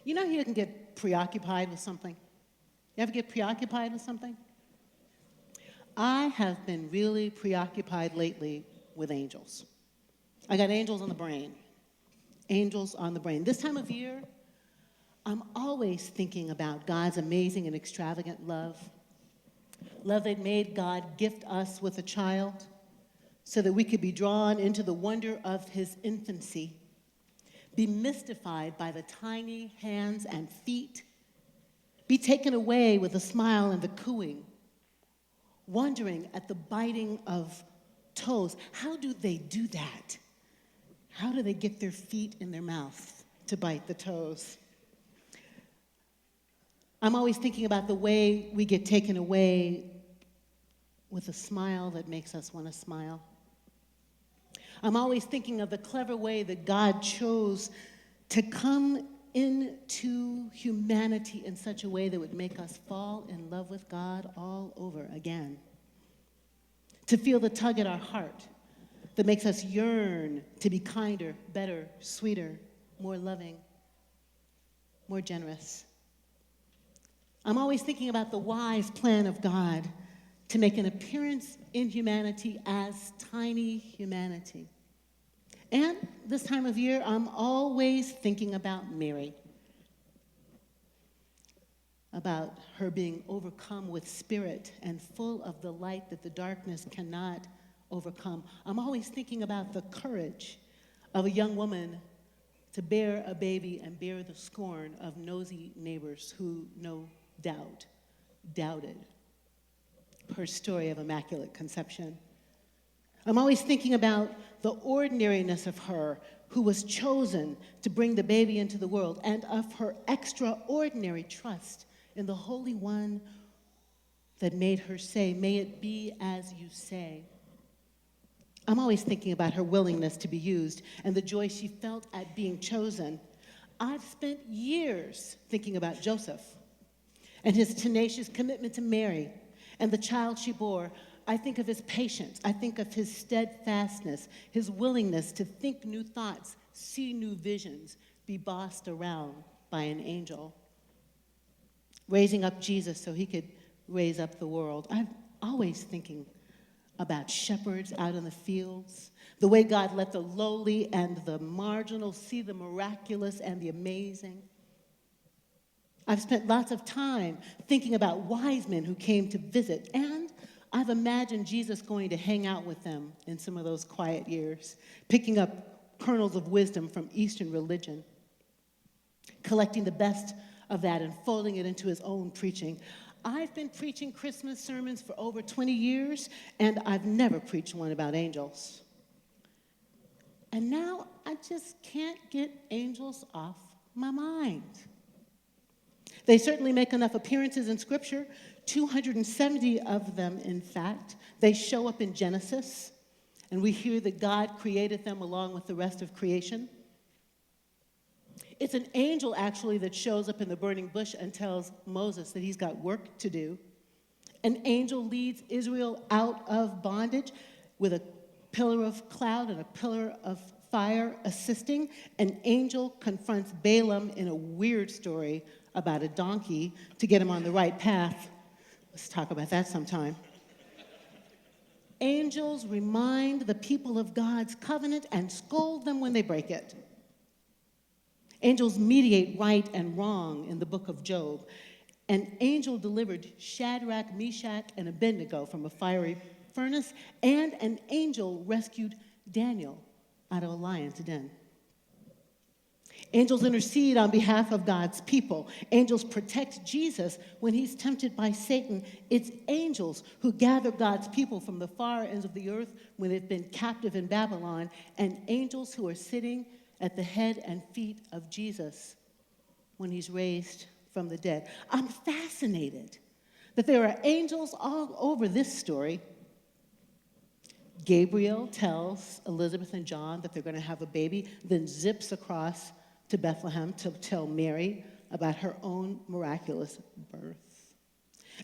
You know you can get preoccupied with something? You ever get preoccupied with something? I have been really preoccupied lately with angels. I got angels on the brain. Angels on the brain. This time of year, I'm always thinking about God's amazing and extravagant love. Love that made God gift us with a child so that we could be drawn into the wonder of his infancy, be mystified by the tiny hands and feet, be taken away with the smile and the cooing, wondering at the biting of toes. How do they do that? How do they get their feet in their mouth to bite the toes? I'm always thinking about the way we get taken away with a smile that makes us want to smile. I'm always thinking of the clever way that God chose to come into humanity in such a way that would make us fall in love with God all over again. To feel the tug at our heart that makes us yearn to be kinder, better, sweeter, more loving, more generous. I'm always thinking about the wise plan of God to make an appearance in humanity as tiny humanity. And this time of year, I'm always thinking about Mary, about her being overcome with spirit and full of the light that the darkness cannot overcome. I'm always thinking about the courage of a young woman to bear a baby and bear the scorn of nosy neighbors who, no doubt, doubted her story of Immaculate Conception. I'm always thinking about the ordinariness of her who was chosen to bring the baby into the world, and of her extraordinary trust in the Holy One that made her say, "May it be as you say." I'm always thinking about her willingness to be used and the joy she felt at being chosen. I've spent years thinking about Joseph and his tenacious commitment to Mary and the child she bore. I think of his patience. I think of his steadfastness, his willingness to think new thoughts, see new visions, be bossed around by an angel, raising up Jesus so he could raise up the world. I'm always thinking about shepherds out in the fields, the way God let the lowly and the marginal see the miraculous and the amazing. I've spent lots of time thinking about wise men who came to visit, and I've imagined Jesus going to hang out with them in some of those quiet years, picking up kernels of wisdom from Eastern religion, collecting the best of that and folding it into his own preaching. I've been preaching Christmas sermons for over 20 years, and I've never preached one about angels. And now I just can't get angels off my mind. They certainly make enough appearances in Scripture, 270 of them, in fact. They show up in Genesis, and we hear that God created them along with the rest of creation. It's an angel, actually, that shows up in the burning bush and tells Moses that he's got work to do. An angel leads Israel out of bondage with a pillar of cloud and a pillar of fire assisting. An angel confronts Balaam in a weird story about a donkey to get him on the right path. Let's talk about that sometime. Angels remind the people of God's covenant and scold them when they break it. Angels mediate right and wrong in the book of Job. An angel delivered Shadrach, Meshach, and Abednego from a fiery furnace, and an angel rescued Daniel out of a lion's den. Angels intercede on behalf of God's people. Angels protect Jesus when he's tempted by Satan. It's angels who gather God's people from the far ends of the earth when they've been captive in Babylon, and angels who are sitting at the head and feet of Jesus when he's raised from the dead. I'm fascinated that there are angels all over this story. Gabriel tells Elizabeth and John that they're going to have a baby, then zips across to Bethlehem to tell Mary about her own miraculous birth.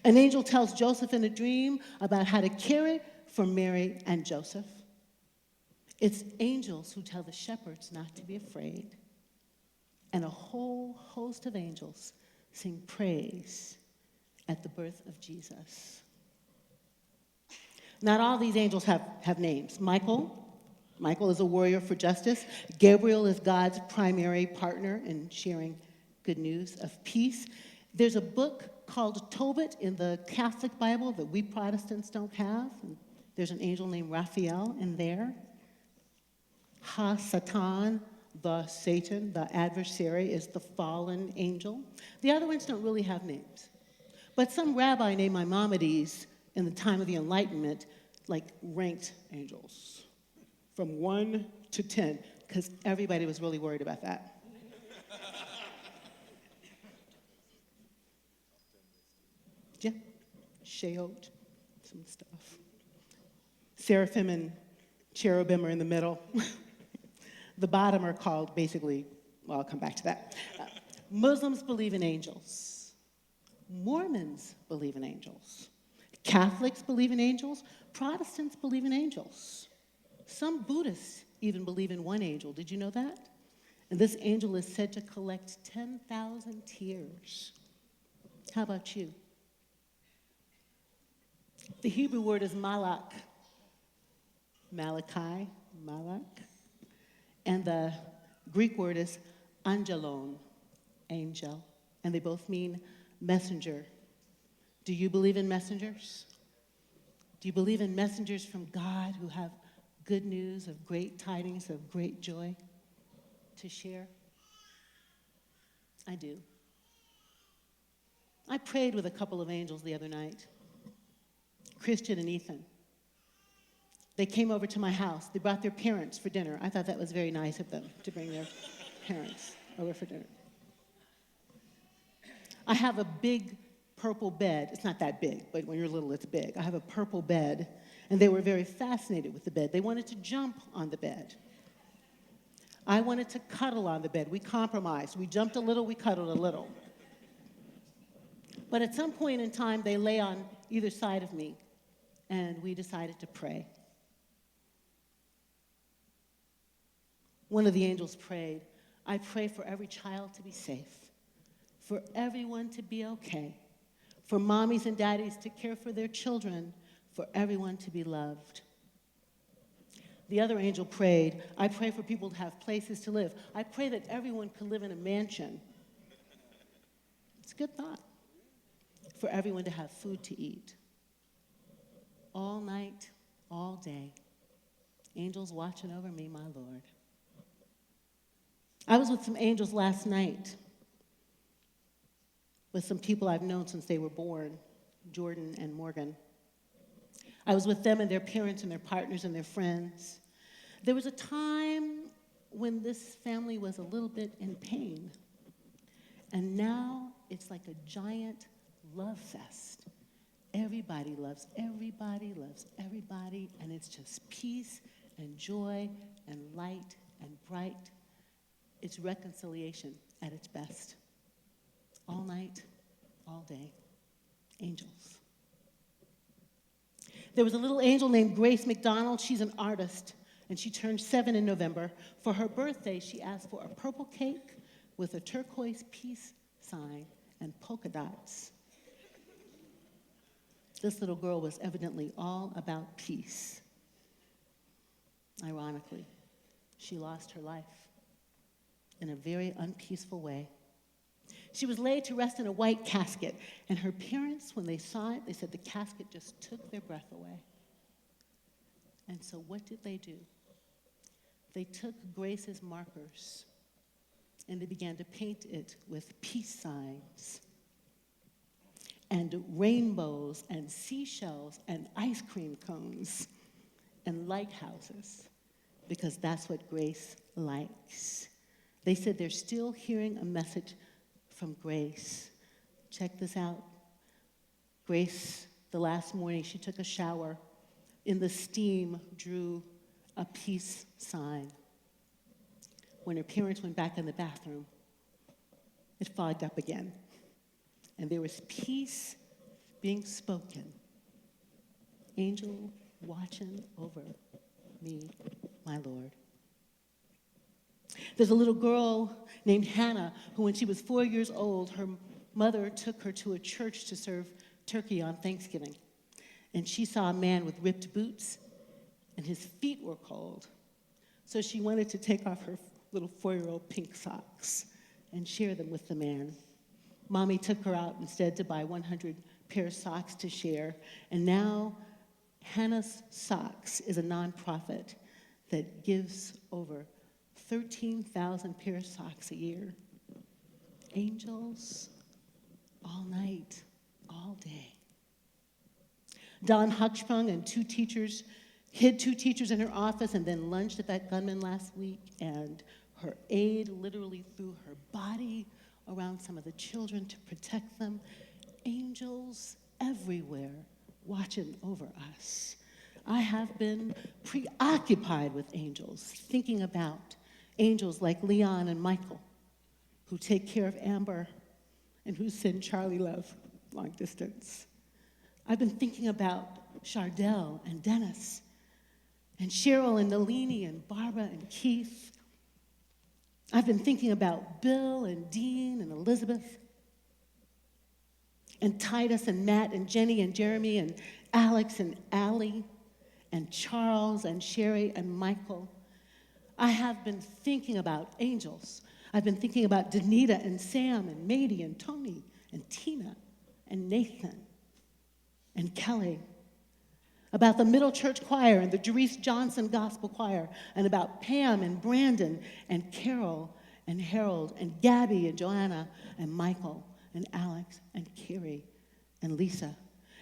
An angel tells Joseph in a dream about how to care for Mary and Joseph. It's angels who tell the shepherds not to be afraid. and a whole host of angels sing praise at the birth of Jesus. Not all these angels have names. Michael is a warrior for justice. Gabriel is God's primary partner in sharing good news of peace. There's a book called Tobit in the Catholic Bible that we Protestants don't have. And there's an angel named Raphael in there. Ha-Satan, the Satan, the adversary, is the fallen angel. The other ones don't really have names. But some rabbi named Maimonides in the time of the Enlightenment, ranked angels from 1 to 10, because everybody was really worried about that. Yeah, Sheot, some stuff. Seraphim and cherubim are in the middle. The bottom are called basically, well, I'll come back to that. Muslims believe in angels. Mormons believe in angels. Catholics believe in angels. Protestants believe in angels. Some Buddhists even believe in one angel. Did you know that? And this angel is said to collect 10,000 tears. How about you? The Hebrew word is malak. Malachi, malak. And the Greek word is angelon, angel. And they both mean messenger. Do you believe in messengers? Do you believe in messengers from God who have good news of great tidings, of great joy to share? I do. I prayed with a couple of angels the other night, Christian and Ethan. They came over to my house. They brought their parents for dinner. I thought that was very nice of them to bring their parents over for dinner. I have a big purple bed. It's not that big, but when you're little, it's big. I have a purple bed, and they were very fascinated with the bed. They wanted to jump on the bed. I wanted to cuddle on the bed. We compromised. We jumped a little, we cuddled a little. But at some point in time, they lay on either side of me, and we decided to pray. One of the angels prayed, I pray for every child to be safe, for everyone to be okay, for mommies and daddies to care for their children, for everyone to be loved. The other angel prayed, I pray for people to have places to live. I pray that everyone could live in a mansion. It's a good thought. For everyone to have food to eat. All night, all day, angels watching over me, my Lord. I was with some angels last night, with some people I've known since they were born, Jordan and Morgan. I was with them and their parents and their partners and their friends. There was a time when this family was a little bit in pain, and now it's like a giant love fest. Everybody loves everybody, loves everybody, and it's just peace and joy and light and bright. It's reconciliation at its best. All night, all day. Angels. There was a little angel named Grace McDonald. She's an artist, and she turned 7 in November. For her birthday, she asked for a purple cake with a turquoise peace sign and polka dots. This little girl was evidently all about peace. Ironically, she lost her life in a very unpeaceful way. She was laid to rest in a white casket, and her parents, when they saw it, they said the casket just took their breath away. And so what did they do? They took Grace's markers, and they began to paint it with peace signs, and rainbows, and seashells, and ice cream cones, and lighthouses, because that's what Grace likes. They said they're still hearing a message from Grace. Check this out. Grace, the last morning, she took a shower. In the steam, drew a peace sign. When her parents went back in the bathroom, it fogged up again. And there was peace being spoken. Angel watching over me, my Lord. There's a little girl named Hannah who, when she was 4 years old, her mother took her to a church to serve turkey on Thanksgiving. And she saw a man with ripped boots, and his feet were cold. So she wanted to take off her little 4-year-old pink socks and share them with the man. Mommy took her out instead to buy 100 pair of socks to share, and now Hannah's Socks is a nonprofit that gives over 13,000 pair of socks a year. Angels, all night, all day. Dawn Hucksprung and hid two teachers in her office and then lunged at that gunman last week, and her aide literally threw her body around some of the children to protect them. Angels everywhere watching over us. I have been preoccupied with angels, thinking about angels like Leon and Michael, who take care of Amber and who send Charlie love long distance. I've been thinking about Chardell and Dennis and Cheryl and Nalini and Barbara and Keith. I've been thinking about Bill and Dean and Elizabeth and Titus and Matt and Jenny and Jeremy and Alex and Allie and Charles and Sherry and Michael. I have been thinking about angels. I've been thinking about Danita and Sam and Mady and Tony and Tina and Nathan and Kelly, about the Middle Church Choir and the Jerice Johnson Gospel Choir, and about Pam and Brandon and Carol and Harold and Gabby and Joanna and Michael and Alex and Carrie and Lisa,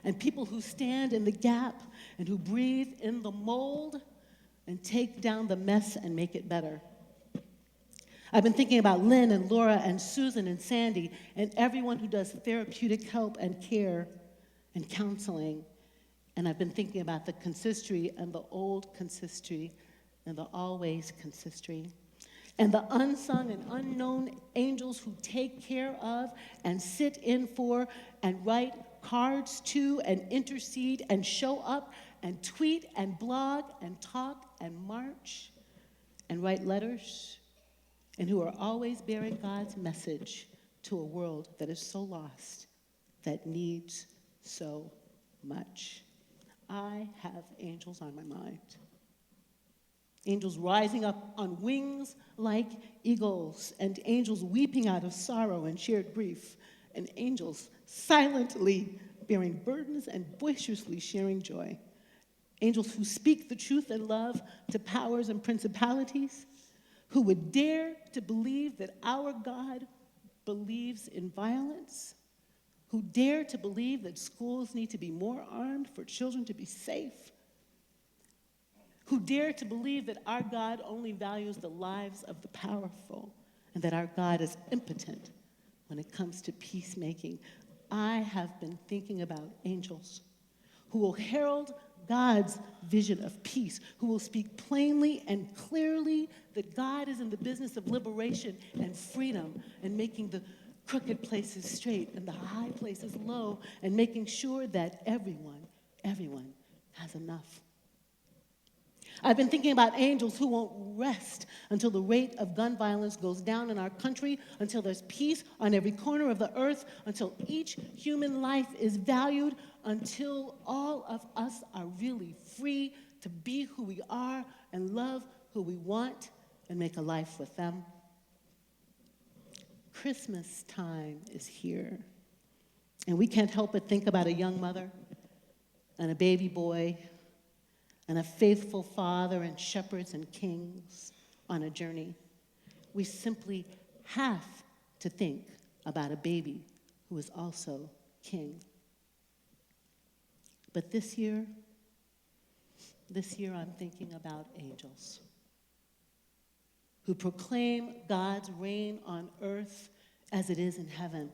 and people who stand in the gap and who breathe in the mold and take down the mess and make it better. I've been thinking about Lynn and Laura and Susan and Sandy and everyone who does therapeutic help and care and counseling. And I've been thinking about the consistory and the old consistory and the always consistory, and the unsung and unknown angels who take care of and sit in for and write cards to and intercede and show up and tweet and blog and talk and march and write letters, and who are always bearing God's message to a world that is so lost, that needs so much. I have angels on my mind. Angels rising up on wings like eagles, and angels weeping out of sorrow and shared grief, and angels silently bearing burdens and boisterously sharing joy. Angels who speak the truth and love to powers and principalities, who would dare to believe that our God believes in violence, who dare to believe that schools need to be more armed for children to be safe, who dare to believe that our God only values the lives of the powerful and that our God is impotent when it comes to peacemaking. I have been thinking about angels who will herald God's vision of peace, who will speak plainly and clearly that God is in the business of liberation and freedom and making the crooked places straight and the high places low and making sure that everyone has enough. I've been thinking about angels who won't rest until the rate of gun violence goes down in our country, until there's peace on every corner of the earth, until each human life is valued, until all of us are really free to be who we are and love who we want and make a life with them. Christmas time is here, and we can't help but think about a young mother and a baby boy and a faithful father and shepherds and kings on a journey. We simply have to think about a baby who is also king. But this year I'm thinking about angels who proclaim God's reign on earth as it is in heaven.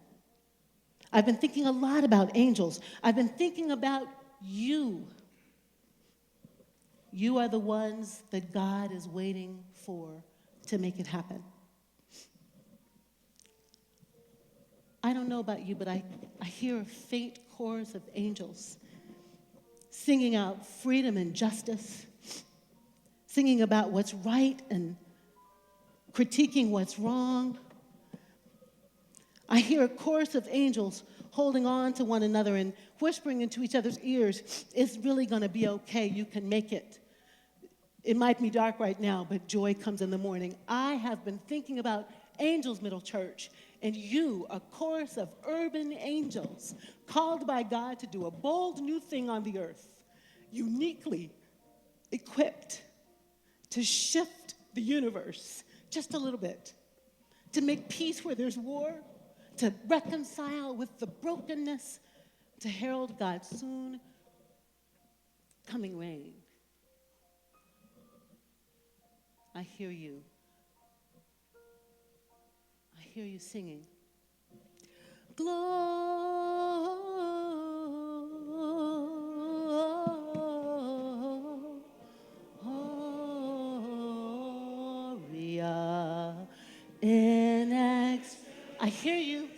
I've been thinking a lot about angels. I've been thinking about you. You are the ones that God is waiting for to make it happen. I don't know about you, but I hear a faint chorus of angels singing out freedom and justice, singing about what's right and critiquing what's wrong. I hear a chorus of angels holding on to one another and whispering into each other's ears, it's really going to be okay, you can make it. It might be dark right now, but joy comes in the morning. I have been thinking about Angels Middle Church, and you, a chorus of urban angels, called by God to do a bold new thing on the earth, uniquely equipped to shift the universe just a little bit, to make peace where there's war, to reconcile with the brokenness, to herald God's soon coming reign. I hear you. I hear you singing. Gloria in ex. I hear you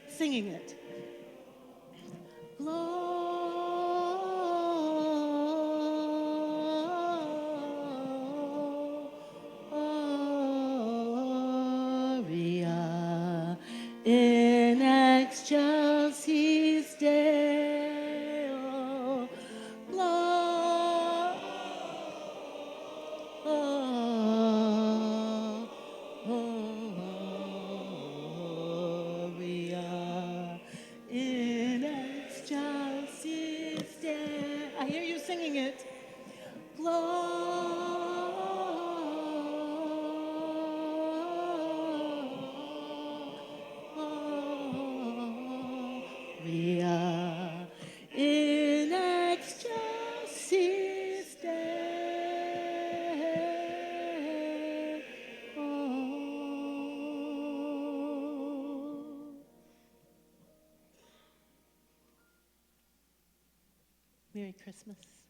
singing it. Gloria in excelsis Deo. Gloria in excelsis Deo. I hear you singing it. Gloria in excelsis Deo. Merry Christmas.